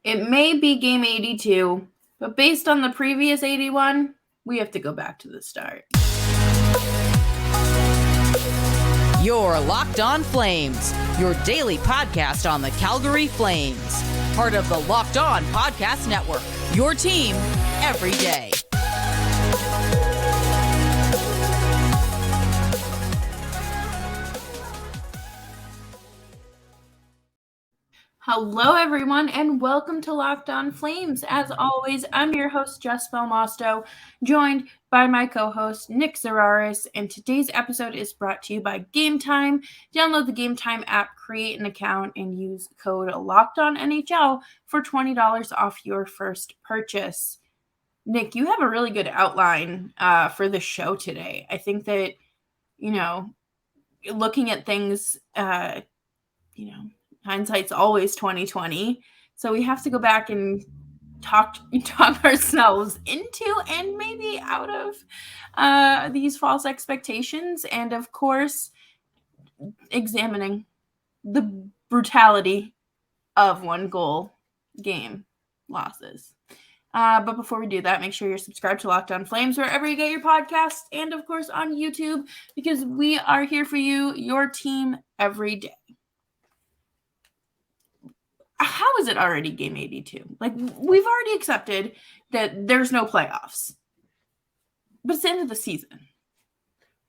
It may be game 82, but based on the previous 81, we have to go back to the start. You're Locked On Flames, your daily podcast on the Calgary Flames. Part of the Locked On Podcast Network, your team every day. Hello, everyone, and welcome to Locked On Flames. As always, I'm your host, Jess Belmosto, joined by my co-host, Nick Zararis, and today's episode is brought to you by Gametime. Download the Gametime app, create an account, and use code LOCKEDONNHL for $20 off your first purchase. Nick, you have a really good outline for the show today. I think that, looking at things, hindsight's always 2020, so we have to go back and talk ourselves into and maybe out of these false expectations, and of course examining the brutality of one goal game losses. But before we do that, make sure you're subscribed to Locked On Flames wherever you get your podcasts, and of course on YouTube, because we are here for you, your team, every day. How is it already game 82? Like, we've already accepted that there's no playoffs, but it's the end of the season.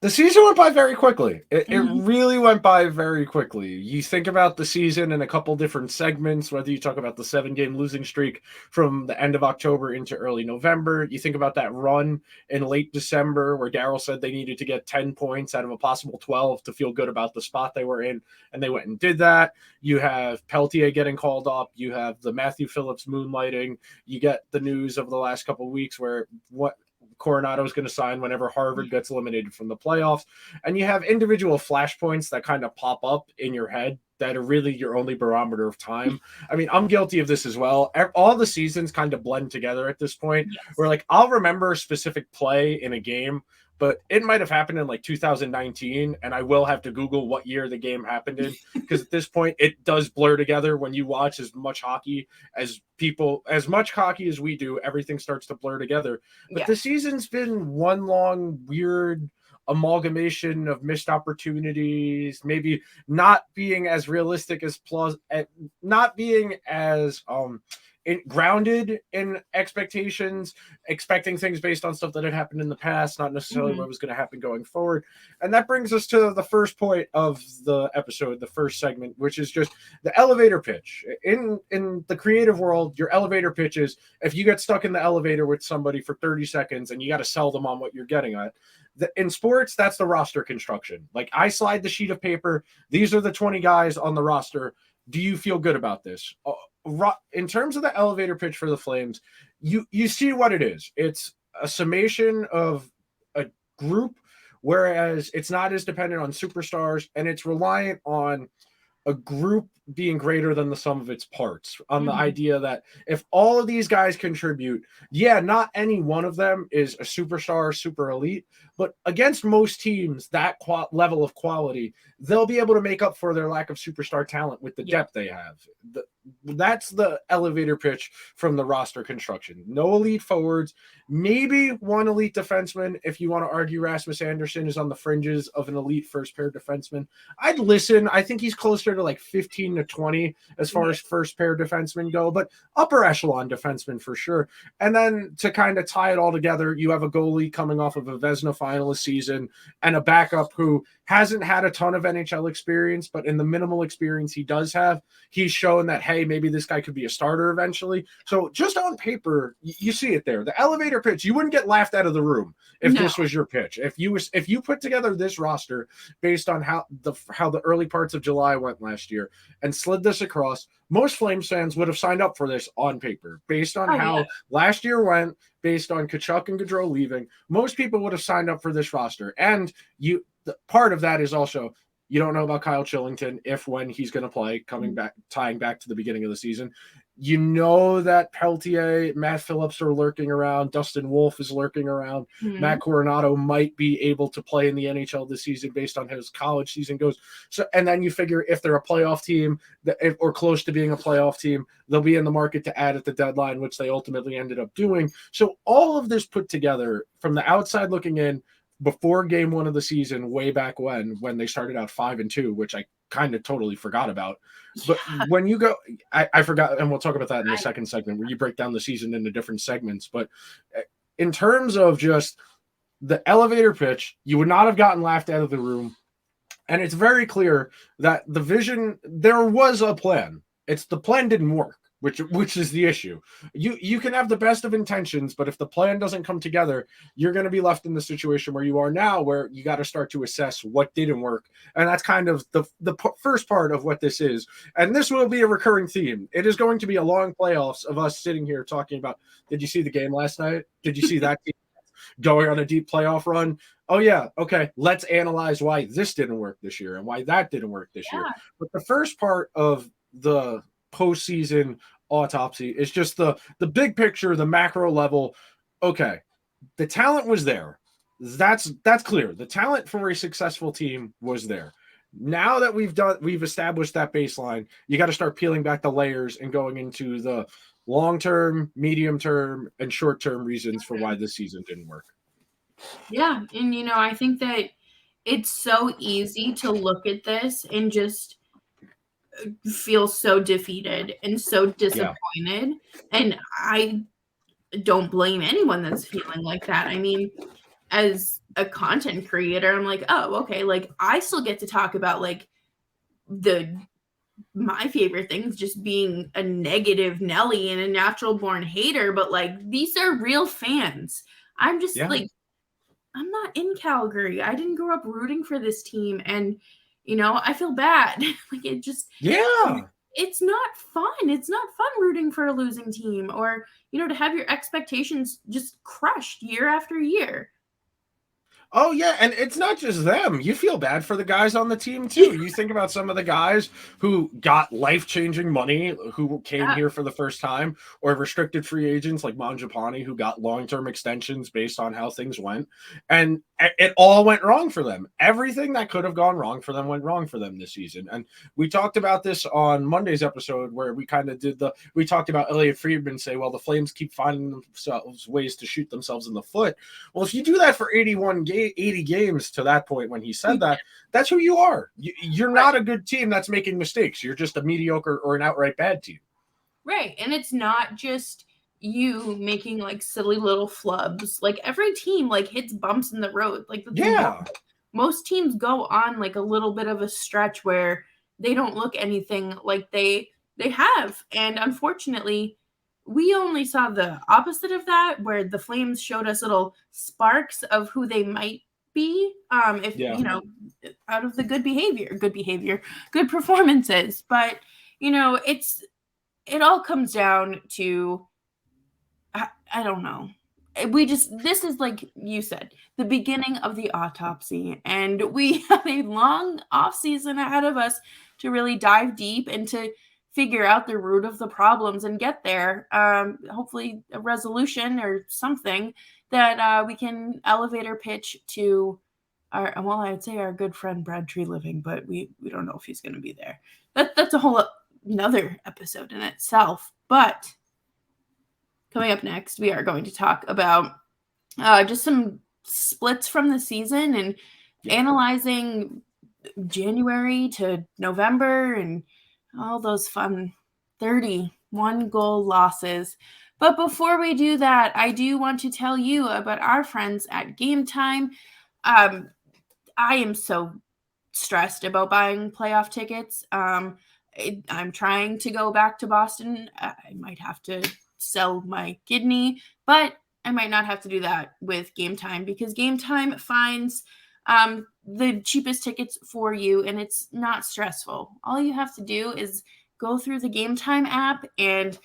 The season went by very quickly. It really went by very quickly. You think about the season in a couple different segments, whether you talk about the 7-game losing streak from the end of October into early November. You think about that run in late December where Darryl said they needed to get 10 points out of a possible 12 to feel good about the spot they were in, and they went and did that. You have Peltier getting called up. You have the Matthew Phillips moonlighting. You get the news of the last couple of weeks where Coronado is going to sign whenever Harvard gets eliminated from the playoffs. And you have individual flashpoints that kind of pop up in your head that are really your only barometer of time. I mean, I'm guilty of this as well. All the seasons kind of blend together at this point. Yes. Where like I'll remember a specific play in a game, but it might have happened in like 2019, and I will have to Google what year the game happened in, because at this point it does blur together when you watch as much hockey as we do. Everything starts to blur together. But the season's been one long weird amalgamation of missed opportunities, maybe not being as realistic as not being as grounded in expectations, expecting things based on stuff that had happened in the past, not necessarily what was going to happen going forward. And that brings us to the first point of the episode, the first segment, which is just the elevator pitch. In the creative world, your elevator pitch is if you get stuck in the elevator with somebody for 30 seconds and you got to sell them on what you're getting at. In sports, that's the roster construction. Like, I slide the sheet of paper. These are the 20 guys on the roster. Do you feel good about this? In terms of the elevator pitch for the Flames, you see what it is. It's a summation of a group, whereas it's not as dependent on superstars, and it's reliant on a group being greater than the sum of its parts, on the idea that if all of these guys contribute, not any one of them is a superstar, super elite, but against most teams, that level of quality, they'll be able to make up for their lack of superstar talent with the depth they have. That's the elevator pitch from the roster construction. No elite forwards, maybe one elite defenseman. If you want to argue Rasmus Anderson is on the fringes of an elite first pair defenseman, I'd listen. I think he's closer to like 15 to 20 as far as first pair defensemen go, but upper echelon defenseman for sure. And then to kind of tie it all together, you have a goalie coming off of a Vezina finalist season and a backup who hasn't had a ton of NHL experience, but in the minimal experience he does have, he's shown that, hey, maybe this guy could be a starter eventually. So just on paper, you see it there. The elevator pitch, you wouldn't get laughed out of the room if this was your pitch. If you put together this roster based on how the early parts of July went last year and slid this across, most Flames fans would have signed up for this on paper based on how last year went, based on Tkachuk and Gaudreau leaving. Most people would have signed up for this roster. And part of that is also, you don't know about Kyle Chillington when he's going to play, tying back to the beginning of the season. You know that Peltier, Matt Phillips are lurking around. Dustin Wolf is lurking around. Matt Coronado might be able to play in the NHL this season based on how his college season goes. So, and then you figure if they're a playoff team or close to being a playoff team, they'll be in the market to add at the deadline, which they ultimately ended up doing. So all of this put together from the outside looking in before game one of the season, way back when they started out 5-2, which I kind of totally forgot about. But when you go, I forgot, and we'll talk about that in the second segment where you break down the season into different segments. But in terms of just the elevator pitch, you would not have gotten laughed out of the room. And it's very clear that the vision, there was a plan. It's the plan didn't work, which is the issue. You can have the best of intentions, but if the plan doesn't come together, you're going to be left in the situation where you are now, where you got to start to assess what didn't work. And that's kind of the first part of what this is. And this will be a recurring theme. It is going to be a long playoffs of us sitting here talking about, did you see the game last night? Did you see that team going on a deep playoff run? Oh, yeah. Okay. Let's analyze why this didn't work this year and why that didn't work this year. But the first part of the postseason autopsy is just the big picture, the macro level. Okay. The talent was there. That's clear. The talent for a successful team was there. Now that we've established that baseline, you got to start peeling back the layers and going into the long-term, medium-term, and short-term reasons for why this season didn't work. Yeah. And, I think that it's so easy to look at this and just feel so defeated and so disappointed. Yeah. And I don't blame anyone that's feeling like that. I mean, as a content creator, I'm like, oh, okay. Like I still get to talk about like my favorite things, just being a negative Nelly and a natural born hater. But like, these are real fans. I'm just like, I'm not in Calgary. I didn't grow up rooting for this team. And, I feel bad. Like it just, it's not fun. It's not fun rooting for a losing team or, to have your expectations just crushed year after year. Oh, yeah, and it's not just them. You feel bad for the guys on the team, too. You think about some of the guys who got life-changing money, who came here for the first time, or restricted free agents like Mangiapane, who got long-term extensions based on how things went. And it all went wrong for them. Everything that could have gone wrong for them went wrong for them this season. And we talked about this on Monday's episode where we kind of we talked about Elliot Friedman say, well, the Flames keep finding themselves ways to shoot themselves in the foot. Well, if you do that for 80 games to that point when he said that, that's who you are. You're not a good team that's making mistakes. You're just a mediocre or an outright bad team. Right. And it's not just you making like silly little flubs. Like every team like hits bumps in the road. Like most teams go on like a little bit of a stretch where they don't look anything like they have. And unfortunately, we only saw the opposite of that, where the Flames showed us little sparks of who they might be, out of the good performances. But, it all comes down to, I don't know. This is like you said, the beginning of the autopsy, and we have a long offseason ahead of us to really dive deep and to figure out the root of the problems and get there. Hopefully a resolution or something that we can elevator pitch to I'd say our good friend Brad Treliving, but we don't know if he's going to be there. That's a whole another episode in itself. But coming up next, we are going to talk about just some splits from the season and analyzing January to November and all those fun 31 goal losses. But before we do that, I do want to tell you about our friends at Gametime. I am so stressed about buying playoff tickets. I'm trying to go back to Boston. I might have to sell my kidney, but I might not have to do that with Gametime, because Gametime finds the cheapest tickets for you, and it's not stressful. All you have to do is go through the Gametime app and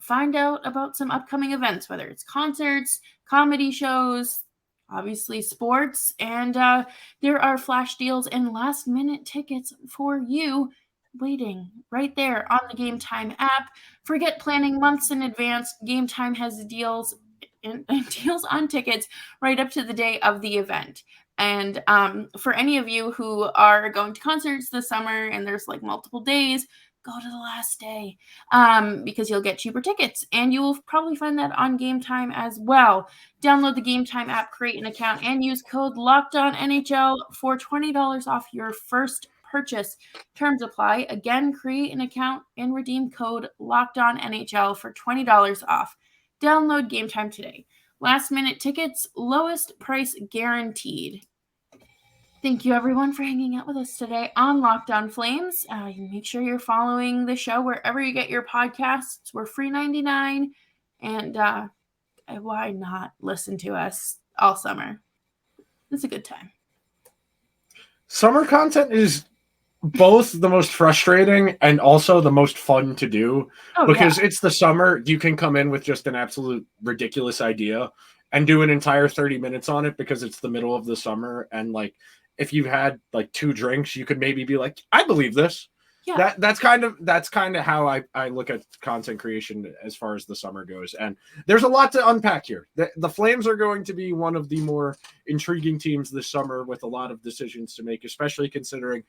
find out about some upcoming events, whether it's concerts, comedy shows, obviously sports, and there are flash deals and last minute tickets for you waiting right there on the Gametime app. Forget planning months in advance. Gametime has deals and deals on tickets right up to the day of the event. And for any of you who are going to concerts this summer and there's like multiple days, go to the last day because you'll get cheaper tickets. And you will probably find that on Gametime as well. Download the Gametime app, create an account, and use code LOCKEDONNHL for $20 off your first purchase. Terms apply. Again, create an account and redeem code LOCKEDONNHL for $20 off. Download Gametime today. Last minute tickets, lowest price guaranteed. Thank you, everyone, for hanging out with us today on Locked On Flames. Make sure you're following the show wherever you get your podcasts. We're free 99, and why not listen to us all summer? It's a good time. Summer content is both the most frustrating and also the most fun to do because it's the summer. You can come in with just an absolute ridiculous idea and do an entire 30 minutes on it because it's the middle of the summer. And like, if you've had like 2 drinks, you could maybe be like, I believe this. Yeah. That's kind of how I look at content creation as far as the summer goes. And there's a lot to unpack here. The Flames are going to be one of the more intriguing teams this summer with a lot of decisions to make, especially considering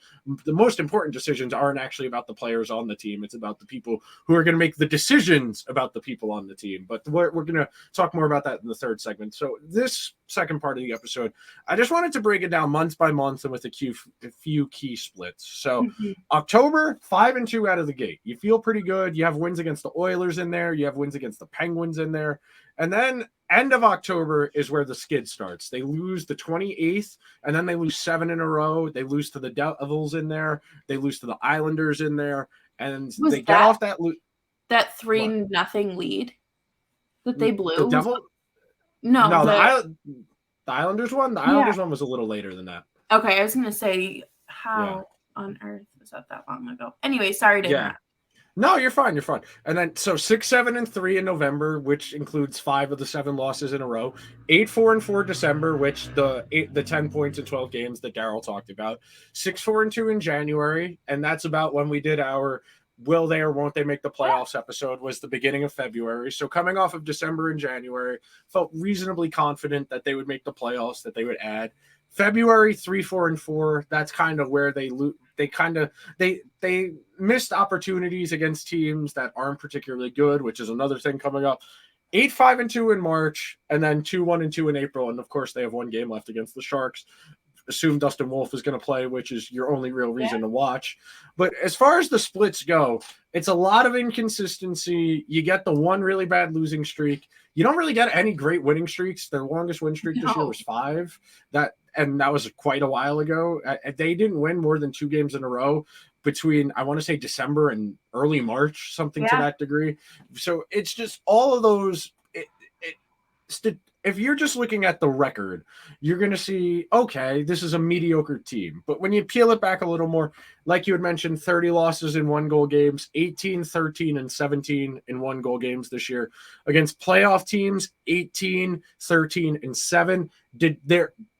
the most important decisions aren't actually about the players on the team. It's about the people who are going to make the decisions about the people on the team. But we're going to talk more about that in the third segment. So this second part of the episode, I just wanted to break it down month by month and with a few key splits. So October, 5-2 out of the gate. You feel pretty good. You have wins against the Oilers in there. You have wins against the Penguins in there. And then end of October is where the skid starts. They lose the 28th, and then they lose 7 in a row. They lose to the Devils in there. They lose to the Islanders in there. And they get off that 3-0 lead that they blew. The Devil? No, the Islanders one? The Islanders one was a little later than that. Okay, I was going to say, how on earth was that long ago? Anyway, sorry to interrupt. No, you're fine. You're fine. And then, so 6-7-3 in November, which includes 5 of the 7 losses in a row. 8-4-4 December, which the 10 points in 12 games that Darryl talked about. 6-4-2 in January, and that's about when we did our will they or won't they make the playoffs episode, was the beginning of February. So coming off of December and January, felt reasonably confident that they would make the playoffs, that they would add. February 3-4-4. That's kind of where they missed opportunities against teams that aren't particularly good, which is another thing coming up. 8-5-2 in March, and then 2-1-2 in April, and of course they have 1 game left against the Sharks. Assume Dustin Wolf is going to play, which is your only real reason to watch. But as far as the splits go, it's a lot of inconsistency. You get the 1 really bad losing streak. You don't really get any great winning streaks. Their longest win streak this year was 5. That was quite a while ago. They didn't win more than 2 games in a row between, I want to say, December and early March, something to that degree. So it's just all of those. If you're just looking at the record, you're going to see, okay, this is a mediocre team. But when you peel it back a little more, like you had mentioned, 30 losses in 1-goal games, 18, 13, and 17 in 1-goal games this year. Against playoff teams, 18, 13, and 7.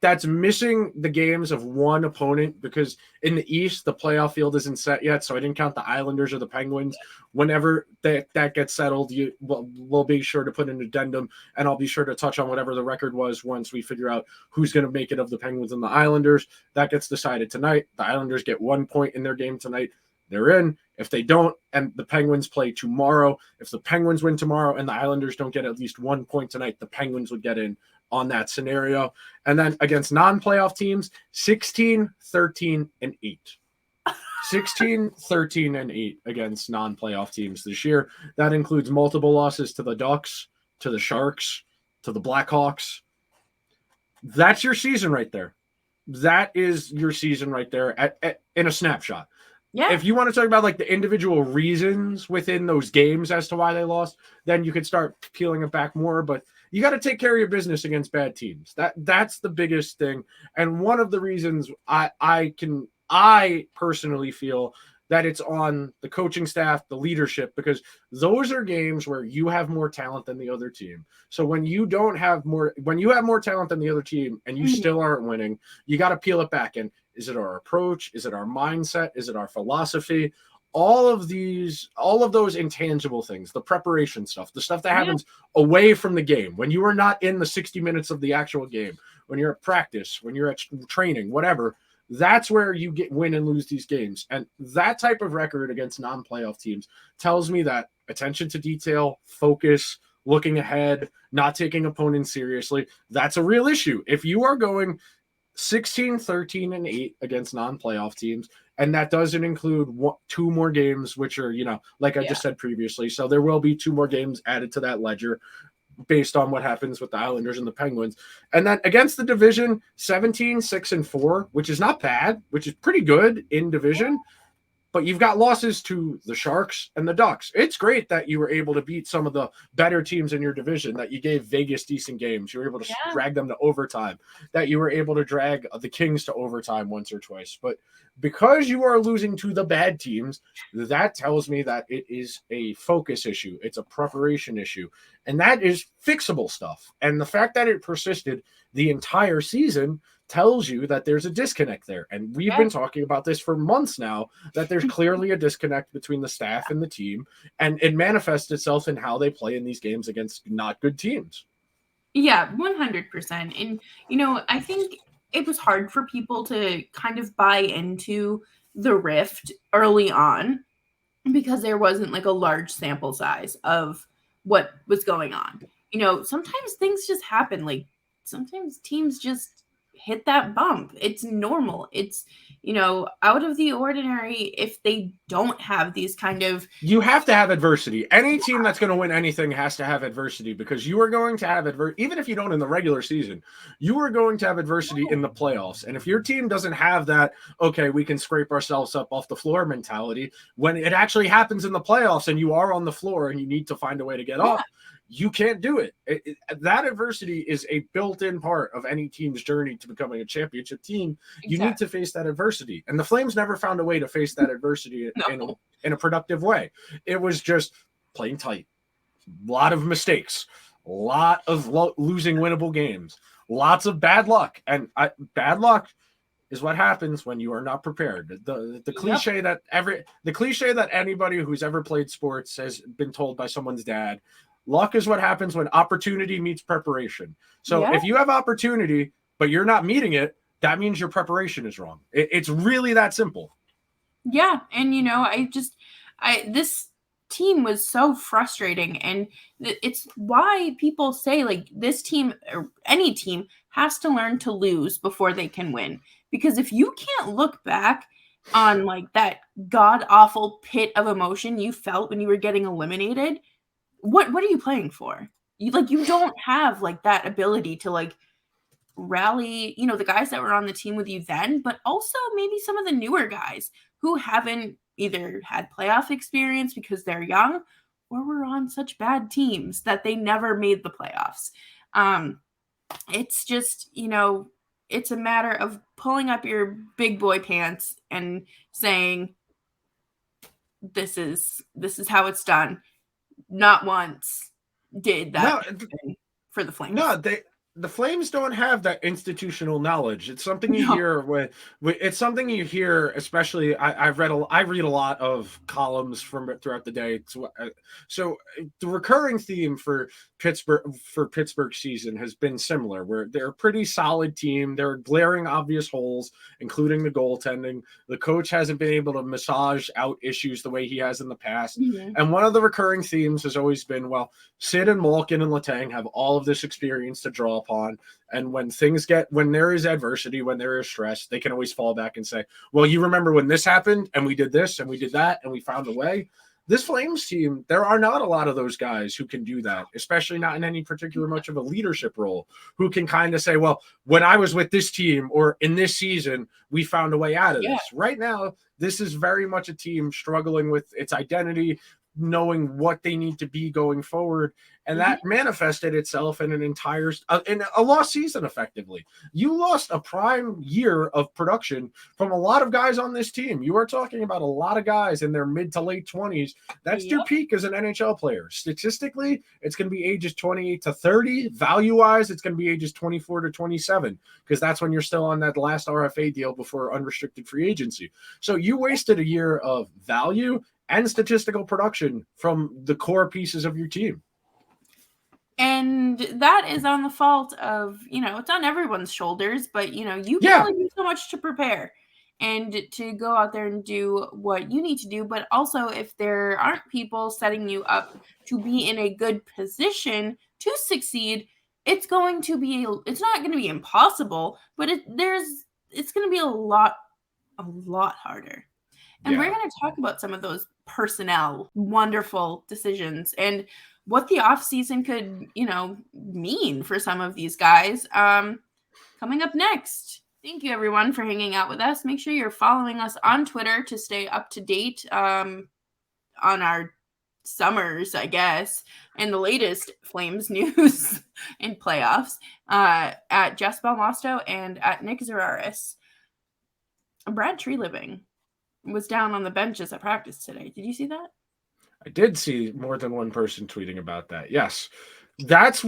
That's missing the games of 1 opponent, because in the East, the playoff field isn't set yet, so I didn't count the Islanders or the Penguins. Whenever that gets settled, we'll be sure to put an addendum, and I'll be sure to touch on whatever the record was once we figure out who's going to make it of the Penguins and the Islanders. That gets decided tonight. The Islanders get 1 point in their game tonight. They're in. If they don't, and the Penguins play tomorrow, if the Penguins win tomorrow and the Islanders don't get at least 1 point tonight, the Penguins would get in on that scenario. And then against non-playoff teams, 16, 13, and 8. 16, 13, and 8 against non-playoff teams this year. That includes multiple losses to the Ducks, to the Sharks, to the Blackhawks. That's your season right there. That is your season right there in a snapshot. Yeah. If you want to talk about like the individual reasons within those games as to why they lost, then you could start peeling it back more. But you got to take care of your business against bad teams. That's the biggest thing. And one of the reasons I personally feel that it's on the coaching staff, the leadership, because those are games where you have more talent than the other team. So when you have more talent than the other team and you still aren't winning, you got to peel it back. And is it our approach? Is it our mindset? Is it our philosophy? all of those intangible things, the preparation stuff, the stuff that happens away from the game, when you are not in the 60 minutes of the actual game, when you're at practice, when you're at training, whatever, that's where you win and lose these games. And that type of record against non-playoff teams tells me that attention to detail, focus, looking ahead, not taking opponents seriously, that's a real issue. If you are going 16, 13, and 8 against non-playoff teams, and that doesn't include 2 more games, which are, like I just said previously. So there will be 2 more games added to that ledger based on what happens with the Islanders and the Penguins. And then against the division, 17, 6, and 4, which is not bad, which is pretty good in division. But you've got losses to the Sharks and the Ducks. It's great that you were able to beat some of the better teams in your division, that you gave Vegas decent games. You were able to drag them to overtime, that you were able to drag the Kings to overtime once or twice. But because you are losing to the bad teams, that tells me that it is a focus issue. It's a preparation issue. And that is fixable stuff. And the fact that it persisted the entire season tells you that there's a disconnect there. And we've been talking about this for months now, that there's clearly a disconnect between the staff and the team, and it manifests itself in how they play in these games against not good teams. Yeah, 100%. And, I think it was hard for people to kind of buy into the rift early on because there wasn't like a large sample size of what was going on. Sometimes things just happen. Like sometimes teams just hit that bump. It's normal. It's, out of the ordinary if they don't have these kind of... You have to have adversity. Any team that's going to win anything has to have adversity, because you are going to have adversity. Even if you don't in the regular season, you are going to have adversity in the playoffs. And if your team doesn't have that, okay, we can scrape ourselves up off the floor mentality, when it actually happens in the playoffs and you are on the floor and you need to find a way to get up, you can't do it. That adversity is a built-in part of any team's journey to becoming a championship team. You need to face that adversity. And the Flames never found a way to face that adversity in a productive way. It was just playing tight. A lot of mistakes. A lot of losing winnable games. Lots of bad luck. And bad luck is what happens when you are not prepared. The cliche that anybody who's ever played sports has been told by someone's dad: luck is what happens when opportunity meets preparation. So if you have opportunity, but you're not meeting it, that means your preparation is wrong. It's really that simple. Yeah. And, this team was so frustrating. And it's why people say, like, this team or any team has to learn to lose before they can win. Because if you can't look back on, like, that god-awful pit of emotion you felt when you were getting eliminated, what are you playing for? You don't have like that ability to like rally, the guys that were on the team with you then, but also maybe some of the newer guys who haven't either had playoff experience because they're young or were on such bad teams that they never made the playoffs. It's just, it's a matter of pulling up your big boy pants and saying, this is how it's done. Not once did that for the Flames. No, the Flames don't have that institutional knowledge. It's something you hear it's something you hear, especially I read a lot of columns from throughout the day. So the recurring theme for Pittsburgh season has been similar, where they're a pretty solid team. There are glaring obvious holes, including the goaltending. The coach hasn't been able to massage out issues the way he has in the past. Mm-hmm. And one of the recurring themes has always been, well, Sid and Malkin and Letang have all of this experience to draw upon. And when there is adversity, when there is stress, they can always fall back and say, well, you remember when this happened and we did this and we did that and we found a way. This Flames team, there are not a lot of those guys who can do that, especially not in any particular much of a leadership role, who can kind of say, well, when I was with this team or in this season, we found a way out of this. Right now, this is very much a team struggling with its identity, knowing what they need to be going forward. And that manifested itself in an entire in a lost season. Effectively, you lost a prime year of production from a lot of guys on this team. You are talking about a lot of guys in their mid to late 20s. That's their peak as an NHL player. Statistically, it's going to be ages 28 to 30. Value wise, it's going to be ages 24 to 27, because that's when you're still on that last RFA deal before unrestricted free agency. So you wasted a year of value and statistical production from the core pieces of your team. And that is on the fault of, it's on everyone's shoulders, but, you can only do so much to prepare and to go out there and do what you need to do. But also, if there aren't people setting you up to be in a good position to succeed, it's not going to be impossible, but it's going to be a lot harder. And we're going to talk about some of those personnel, wonderful decisions, and what the offseason could, mean for some of these guys. Coming up next. Thank you, everyone, for hanging out with us. Make sure you're following us on Twitter to stay up to date on our summers, I guess, and the latest Flames news and playoffs at Jess Belmosto and at Nick Zararis. Brad Treliving was down on the benches at practice today. Did you see that? I did see more than one person tweeting about that. Yes. That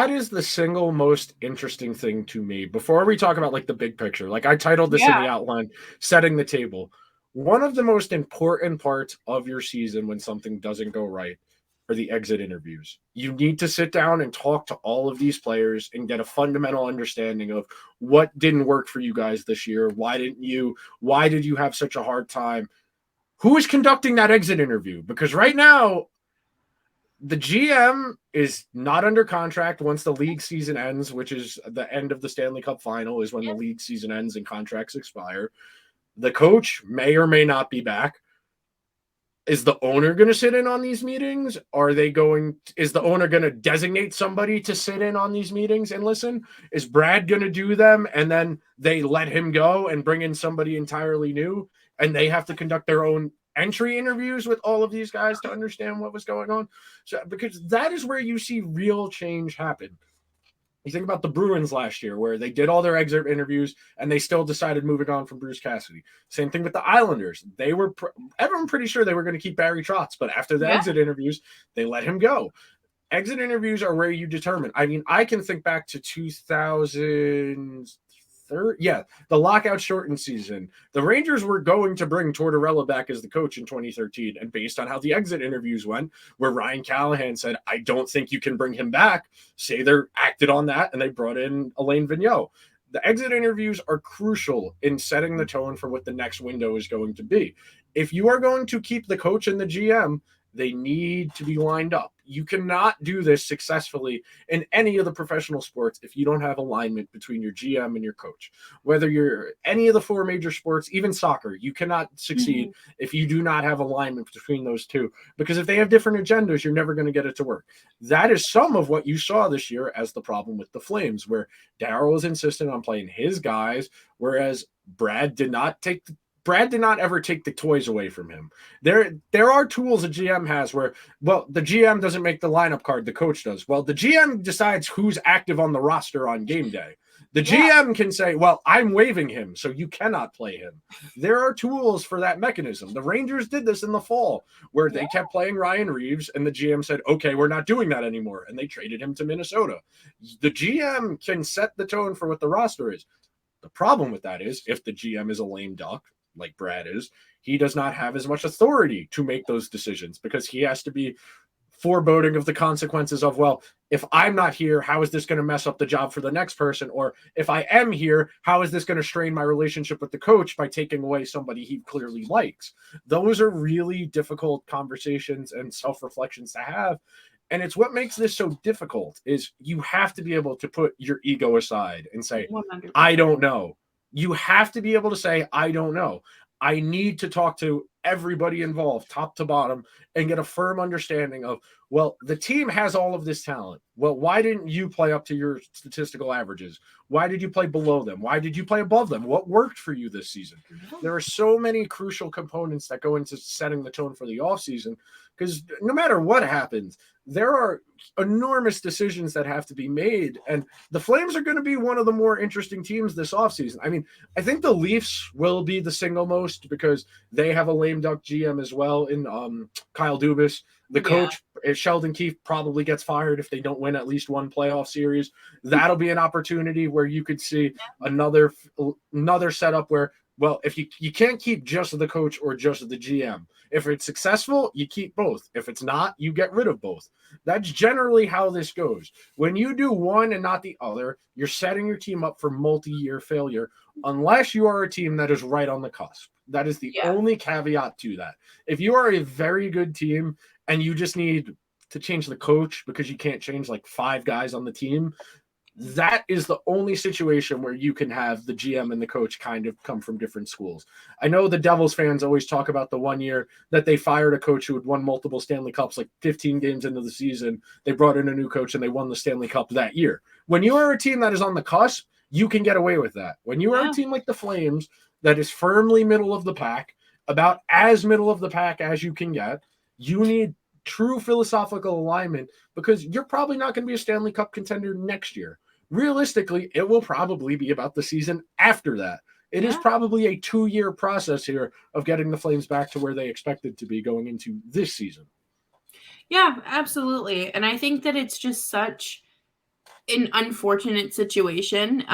is the single most interesting thing to me. Before we talk about like the big picture, like I titled this in the outline, setting the table. One of the most important parts of your season when something doesn't go right are the exit interviews. You need to sit down and talk to all of these players and get a fundamental understanding of what didn't work for you guys this year. Why did you have such a hard time? Who is conducting that exit interview? Because right now, the GM is not under contract once the league season ends, which is the end of the Stanley Cup final is when the league season ends and contracts expire. The coach may or may not be back. Is the owner going to sit in on these meetings? Is the owner going to designate somebody to sit in on these meetings and listen? Is Brad going to do them and then they let him go and bring in somebody entirely new and they have to conduct their own entry interviews with all of these guys to understand what was going on? So, because that is where you see real change happen. You think about the Bruins last year where they did all their exit interviews and they still decided moving on from Bruce Cassidy. Same thing with the Islanders. Everyone pretty sure they were going to keep Barry Trotz, but after the exit interviews, they let him go. Exit interviews are where you determine. I mean, I can think back to 2013. The lockout shortened season. The Rangers were going to bring Tortorella back as the coach in 2013. And based on how the exit interviews went, where Ryan Callahan said, I don't think you can bring him back, Sather acted on that and they brought in Alain Vigneault. The exit interviews are crucial in setting the tone for what the next window is going to be. If you are going to keep the coach and the GM, they need to be lined up. You cannot do this successfully in any of the professional sports if you don't have alignment between your GM and your coach. Whether you're any of the four major sports, even soccer, you cannot succeed if you do not have alignment between those two. Because if they have different agendas, you're never going to get it to work. That is some of what you saw this year as the problem with the Flames, where Darryl was insistent on playing his guys, whereas Brad did not ever take the toys away from him. There are tools a GM has where, well, the GM doesn't make the lineup card, the coach does. Well, the GM decides who's active on the roster on game day. The GM can say, well, I'm waiving him, so you cannot play him. There are tools for that mechanism. The Rangers did this in the fall where they kept playing Ryan Reeves and the GM said, okay, we're not doing that anymore. And they traded him to Minnesota. The GM can set the tone for what the roster is. The problem with that is if the GM is a lame duck, like Brad is, he does not have as much authority to make those decisions because he has to be foreboding of the consequences of, well, if I'm not here, how is this going to mess up the job for the next person? Or if I am here, how is this going to strain my relationship with the coach by taking away somebody he clearly likes? Those are really difficult conversations and self-reflections to have. And it's what makes this so difficult is you have to be able to put your ego aside and say, 100%. I don't know. You have to be able to say, I don't know. I need to talk to everybody involved, top to bottom, and get a firm understanding of, well, the team has all of this talent. Well, why didn't you play up to your statistical averages? Why did you play below them? Why did you play above them? What worked for you this season? There are so many crucial components that go into setting the tone for the offseason, because no matter what happens, there are enormous decisions that have to be made. And the Flames are going to be one of the more interesting teams this offseason. I mean, I think the Leafs will be the single most because they have a lame duck GM as well in Kyle Dubas. The coach, Sheldon Keefe, probably gets fired if they don't win at least one playoff series. That'll be an opportunity where you could see another setup where, well, if you can't keep just the coach or just the GM. If it's successful, you keep both. If it's not, you get rid of both. That's generally how this goes. When you do one and not the other, you're setting your team up for multi-year failure unless you are a team that is right on the cusp. That is the only caveat to that. If you are a very good team and you just need to change the coach because you can't change like 5 guys on the team, that is the only situation where you can have the GM and the coach kind of come from different schools. I know the Devils fans always talk about the one year that they fired a coach who had won multiple Stanley Cups, like 15 games into the season. They brought in a new coach and they won the Stanley Cup that year. When you are a team that is on the cusp, you can get away with that. When you are a team like the Flames that is firmly middle of the pack, about as middle of the pack as you can get, you need true philosophical alignment because you're probably not going to be a Stanley Cup contender next year. Realistically, it will probably be about the season after that. It is probably a 2-year process here of getting the Flames back to where they expected to be going into this season. Yeah, absolutely. And I think that it's just such an unfortunate situation.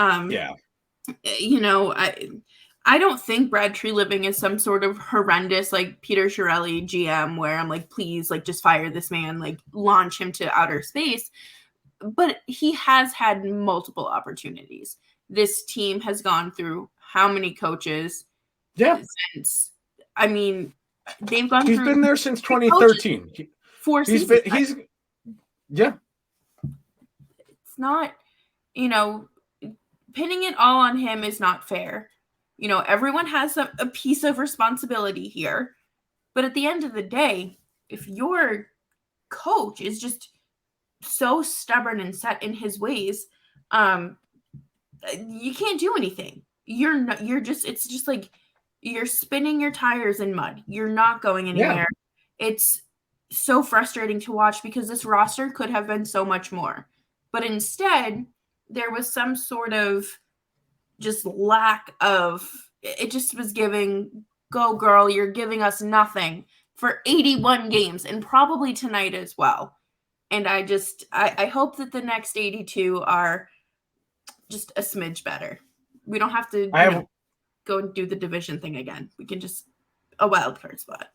You know, I don't think Brad Treliving is some sort of horrendous, like Peter Chiarelli GM where I'm like, please, like, just fire this man, like, launch him to outer space. But he has had multiple opportunities. This team has gone through how many coaches? Since, I mean, they've gone through. He's been there since 2013. 4 seasons. It's not, you know, pinning it all on him is not fair. You know, everyone has a piece of responsibility here. But at the end of the day, if your coach is just so stubborn and set in his ways, you can't do anything. It's just like you're spinning your tires in mud. You're not going anywhere. It's so frustrating to watch because this roster could have been so much more. But instead, there was some sort of just lack of, it just was giving, go girl, you're giving us nothing for 81 games and probably tonight as well. And I hope that the next 82 are just a smidge better. We don't have to go and do the division thing again. We can just a wild card spot.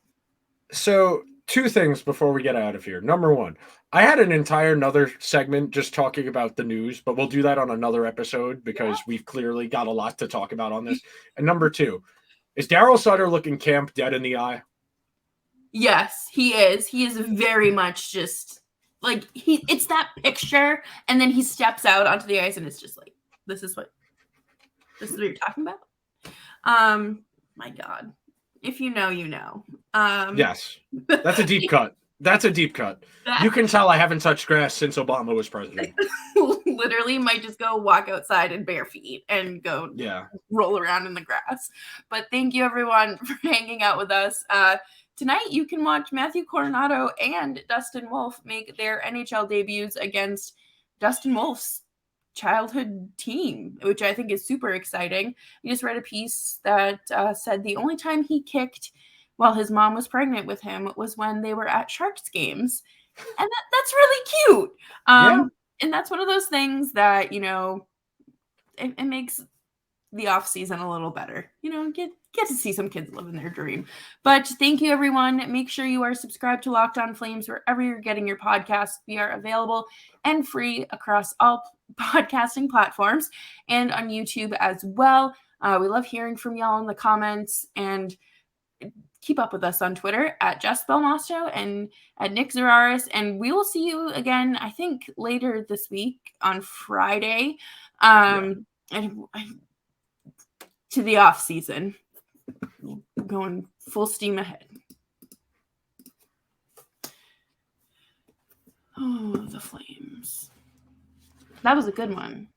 So 2 things before we get out of here. Number 1, I had another segment just talking about the news, but we'll do that on another episode because we've clearly got a lot to talk about on this. And number 2, is Darryl Sutter looking Camp dead in the eye? Yes, he is. He is very much just like it's that picture, and then he steps out onto the ice, and it's just like, this is what you're talking about. My God, if you know, you know. Yes, that's a deep cut. That's a deep cut. You can tell I haven't touched grass since Obama was president. Literally might just go walk outside in bare feet and go roll around in the grass. But thank you, everyone, for hanging out with us. Tonight, you can watch Matthew Coronado and Dustin Wolf make their NHL debuts against Dustin Wolf's childhood team, which I think is super exciting. I just read a piece that said the only time he kicked while his mom was pregnant with him was when they were at Sharks games. And that's really cute. And that's one of those things that, you know, it makes the off season a little better. You know, get to see some kids living their dream. But thank you, everyone. Make sure you are subscribed to Locked On Flames wherever you're getting your podcasts. We are available and free across all podcasting platforms and on YouTube as well. We love hearing from y'all in the comments, and keep up with us on Twitter at Jess Belmosto and at Nick Zararis. And we will see you again, I think, later this week on Friday. And to the off season, going full steam ahead. Oh, the Flames. That was a good one.